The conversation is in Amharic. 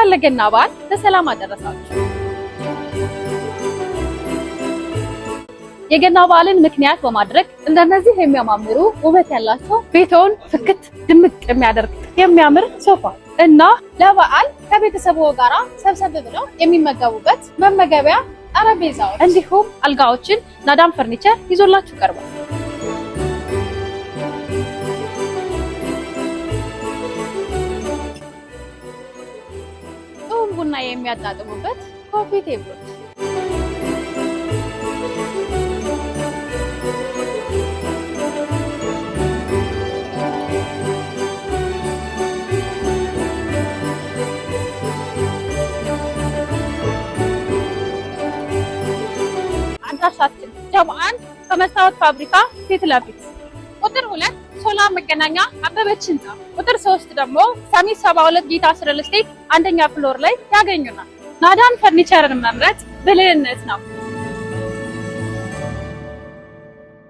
እንኳን ለገና በዓል በሰላም አደረሳችሁ። የገና በዓልን ምክንያት በማድረግ እንደነዚህ የሚያማምሩ ውበት ያላቸው ቤቶን ፍክት ድምቅ የሚያደርግ የሚያምር ሶፋ እና ለበዓል ከቤተሰቡ ጋራ ሰብሰብ ብለው የሚመገቡበት መመገቢያ ጠረጴዛዎች እንዲሁም አልጋዎችን ናዳም ፈርኒቸር ይዞላችሁ ቀርቧል። ቡና የሚያጣጥሙበት ኮፊ ቴብሎች አድራሻችን ጀምአን ከመስታወት ፋብሪካ ፊት ለፊት ቁጥር 2 ሶላ መገናኛ አበበች ህንጻ ቁጥር 3 ደግሞ ሳሚት 72 ጌታ ሪል ስቴት አንደኛ ፍሎር ላይ ያገኙናል። ናዳም ፈርኒቸርን መምረጥ ብልህነት ነው።